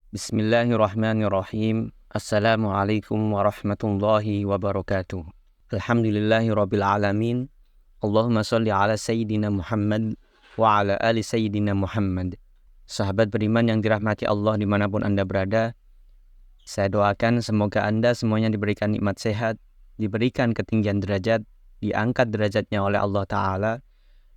Bismillahirrahmanirrahim. Assalamualaikum warahmatullahi wabarakatuh. Alhamdulillahirabbil alamin. Allahumma shalli ala sayyidina Muhammad wa ala ali sayyidina Muhammad. Sahabat beriman yang dirahmati Allah dimanapun Anda berada, saya doakan semoga Anda semuanya diberikan nikmat sehat, diberikan ketinggian derajat, diangkat derajatnya oleh Allah Ta'ala,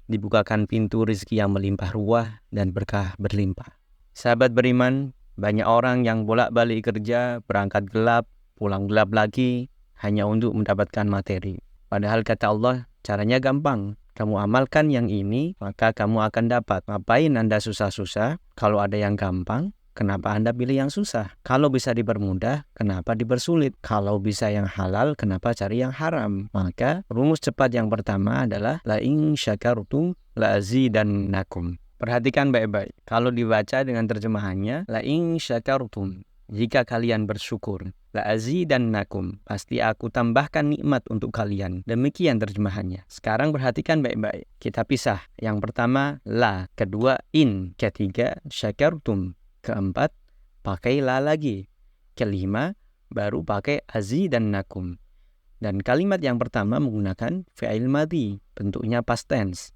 dibukakan pintu rezeki yang melimpah ruah dan berkah berlimpah. Sahabat beriman, banyak orang yang bolak-balik kerja, berangkat gelap, pulang gelap lagi, hanya untuk mendapatkan materi. Padahal kata Allah, caranya gampang. Kamu amalkan yang ini, maka kamu akan dapat. Ngapain Anda susah-susah? Kalau ada yang gampang, kenapa Anda pilih yang susah? Kalau bisa dipermudah, kenapa dipersulit? Kalau bisa yang halal, kenapa cari yang haram? Maka rumus cepat yang pertama adalah la in syakartum la azidannakum. Perhatikan baik-baik. Kalau dibaca dengan terjemahannya, la in syakartum, jika kalian bersyukur, la azidannakum, pasti aku tambahkan nikmat untuk kalian. Demikian terjemahannya. Sekarang perhatikan baik-baik. Kita pisah. Yang pertama la, kedua in, ketiga syakartum, keempat pakai la lagi, kelima baru pakai azidannakum. Dan kalimat yang pertama menggunakan fi'il madhi, bentuknya past tense.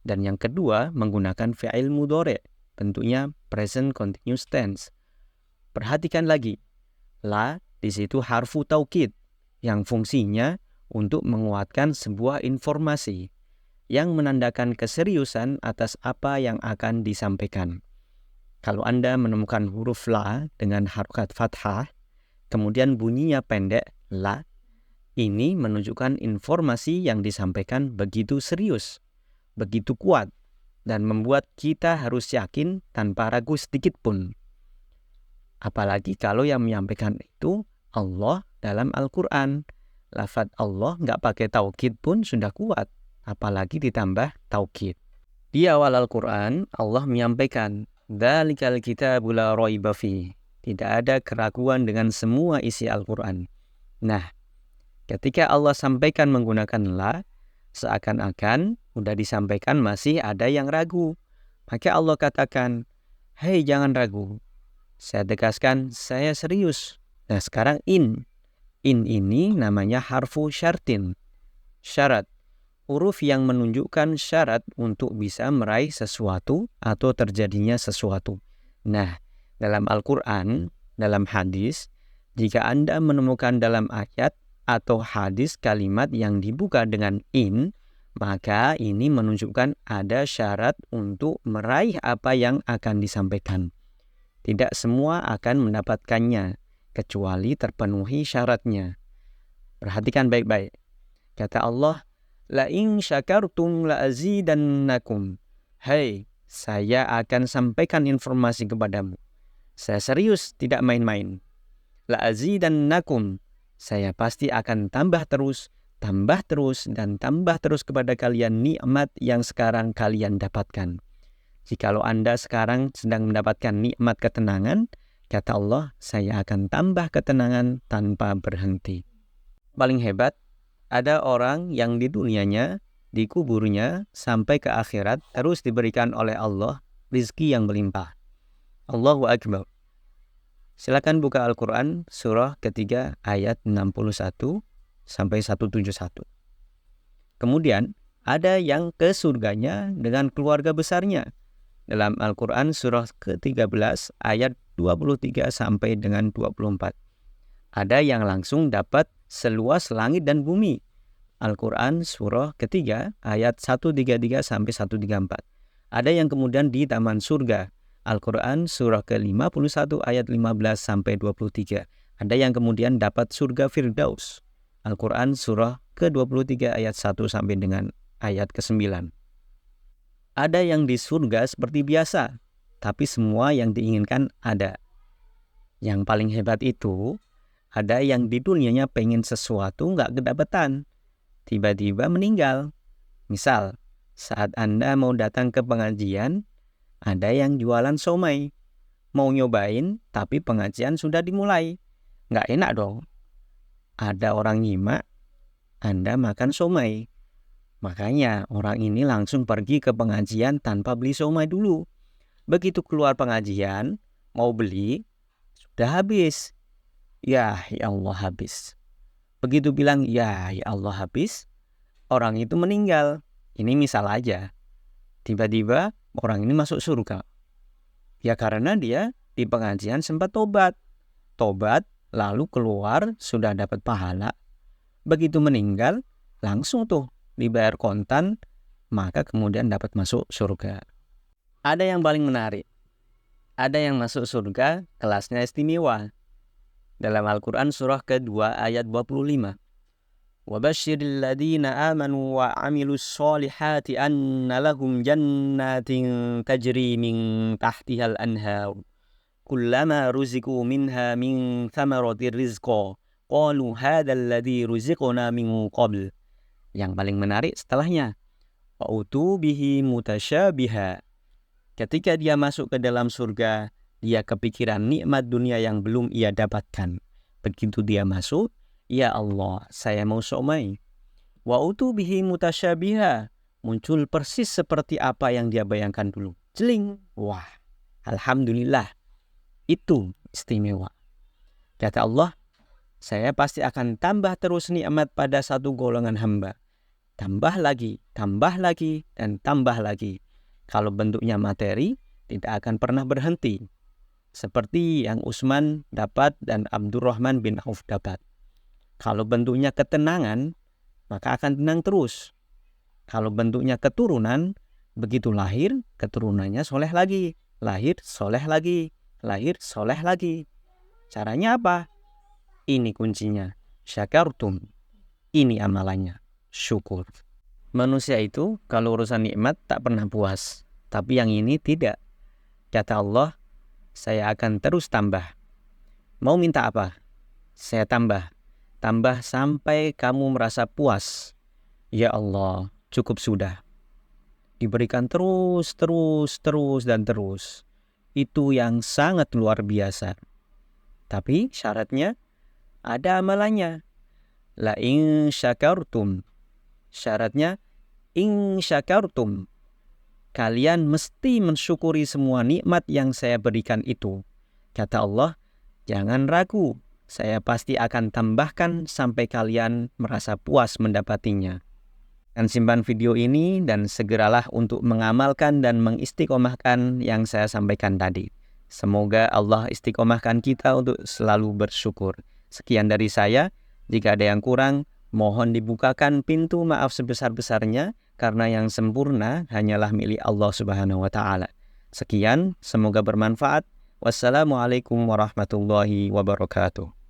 Dan yang kedua menggunakan fi'il mudhari', bentuknya present continuous tense. Perhatikan lagi, la di situ harfu taukid yang fungsinya untuk menguatkan sebuah informasi yang menandakan keseriusan atas apa yang akan disampaikan. Kalau Anda menemukan huruf la dengan harokat fathah, kemudian bunyinya pendek, la, ini menunjukkan informasi yang disampaikan begitu serius, begitu kuat, dan membuat kita harus yakin tanpa ragu sedikit pun. Apalagi kalau yang menyampaikan itu Allah dalam Al-Quran. Lafaz Allah nggak pakai taukid pun sudah kuat, apalagi ditambah taukid. Di awal Al-Quran, Allah menyampaikan, Dzalikal kitabu la raiba fihi. Tidak ada keraguan dengan semua isi Al-Quran. Nah, ketika Allah sampaikan menggunakan la, seakan-akan sudah disampaikan masih ada yang ragu. Maka Allah katakan, hei jangan ragu. Saya tegaskan, saya serius. Nah sekarang in. In ini namanya harfu syartin. Syarat. Huruf yang menunjukkan syarat untuk bisa meraih sesuatu atau terjadinya sesuatu. Nah, dalam Al-Quran, dalam hadis, jika Anda menemukan dalam ayat atau hadis kalimat yang dibuka dengan in, maka ini menunjukkan ada syarat untuk meraih apa yang akan disampaikan. Tidak semua akan mendapatkannya, kecuali terpenuhi syaratnya. Perhatikan baik-baik. Kata Allah, la in syakartum la azidannakum. Hei, saya akan sampaikan informasi kepadamu. Saya serius, tidak main-main. La azidannakum. Saya pasti akan tambah terus, dan tambah terus kepada kalian nikmat yang sekarang kalian dapatkan. Jikalau Anda sekarang sedang mendapatkan nikmat ketenangan, kata Allah, saya akan tambah ketenangan tanpa berhenti. Paling hebat, ada orang yang di dunianya, di kuburnya, sampai ke akhirat, terus diberikan oleh Allah rizki yang melimpah. Allahu Akbar. Silakan buka Al-Quran surah ketiga ayat 61 sampai 171. Kemudian ada yang ke surganya dengan keluarga besarnya. Dalam Al-Quran surah ke-13 ayat 23 sampai dengan 24. Ada yang langsung dapat seluas langit dan bumi. Al-Quran surah ketiga ayat 133 sampai 134. Ada yang kemudian di taman surga. Al-Quran surah ke-51 ayat 15 sampai 23. Ada yang kemudian dapat surga Firdaus. Al-Quran surah ke-23 ayat 1 sampai dengan ayat ke-9. Ada yang di surga seperti biasa, tapi semua yang diinginkan ada. Yang paling hebat itu, ada yang di dunianya pengen sesuatu nggak kedapatan, tiba-tiba meninggal. Misal, saat Anda mau datang ke pengajian, ada yang jualan somai. Mau nyobain, tapi pengajian sudah dimulai. Nggak enak dong. Ada orang nyimak, Anda makan somai. Makanya orang ini langsung pergi ke pengajian tanpa beli somai dulu. Begitu keluar pengajian, mau beli, Dah habis. Ya Allah habis. Begitu bilang ya Allah habis, orang itu meninggal. Ini misal aja. Tiba-tiba orang ini masuk surga. Ya karena dia di pengajian sempat tobat. Tobat lalu keluar sudah dapat pahala. Begitu meninggal langsung tuh dibayar kontan, maka kemudian dapat masuk surga. Ada yang paling menarik. Ada yang masuk surga kelasnya istimewa. Dalam Al-Quran surah kedua ayat 25. وَبَشِّرِ الَّذِينَ آمَنُوا وَعَمِلُوا الصَّالِحَاتِ أَنَّ لَهُمْ جَنَّاتٍ تَجْرِي مِنْ تَحْتِهَا الْأَنْهَارُ كُلَّمَا رُزِقُوا مِنْهَا مِنْ ثَمَرَةٍ رِزْقًا قَالُوا هَذَا الَّذِي رُزِقْنَا مِنْ قَبْلُ. Yang paling menarik setelahnya, وَأُتُوا بِهِ مُتَشَابِهًا. Ketika dia masuk ke dalam surga, dia kepikiran nikmat dunia yang belum ia dapatkan. Begitu dia masuk, ya Allah, saya mau somai. Wa utu bihi mutasyabiha. Muncul persis seperti apa yang dia bayangkan dulu. Jeling. Wah, alhamdulillah. Itu istimewa. Kata Allah, saya pasti akan tambah terus nikmat pada satu golongan hamba. Tambah lagi, dan tambah lagi. Kalau bentuknya materi, tidak akan pernah berhenti. Seperti yang Utsman dapat dan Abdurrahman bin Auf dapat. Kalau bentuknya ketenangan, maka akan tenang terus. Kalau bentuknya keturunan, begitu lahir, keturunannya soleh lagi. Lahir, soleh lagi. Lahir, soleh lagi. Caranya apa? Ini kuncinya. Syakartum. Ini amalannya. Syukur. Manusia itu kalau urusan nikmat tak pernah puas. Tapi yang ini tidak. Kata Allah, saya akan terus tambah. Mau minta apa? Saya tambah. Tambah sampai kamu merasa puas. Ya Allah, cukup sudah. Diberikan terus, dan terus. Itu yang sangat luar biasa. Tapi syaratnya ada amalannya. La in syakartum. Syaratnya in syakartum. Kalian mesti mensyukuri semua nikmat yang saya berikan itu. Kata Allah, jangan ragu. Saya pasti akan tambahkan sampai kalian merasa puas mendapatinya. Dan simpan video ini dan segeralah untuk mengamalkan dan mengistiqomahkan yang saya sampaikan tadi. Semoga Allah istiqomahkan kita untuk selalu bersyukur. Sekian dari saya. Jika ada yang kurang, mohon dibukakan pintu maaf sebesar-besarnya karena yang sempurna hanyalah milik Allah Subhanahu wa taala. Sekian, semoga bermanfaat. Wassalamualaikum warahmatullahi wabarakatuh.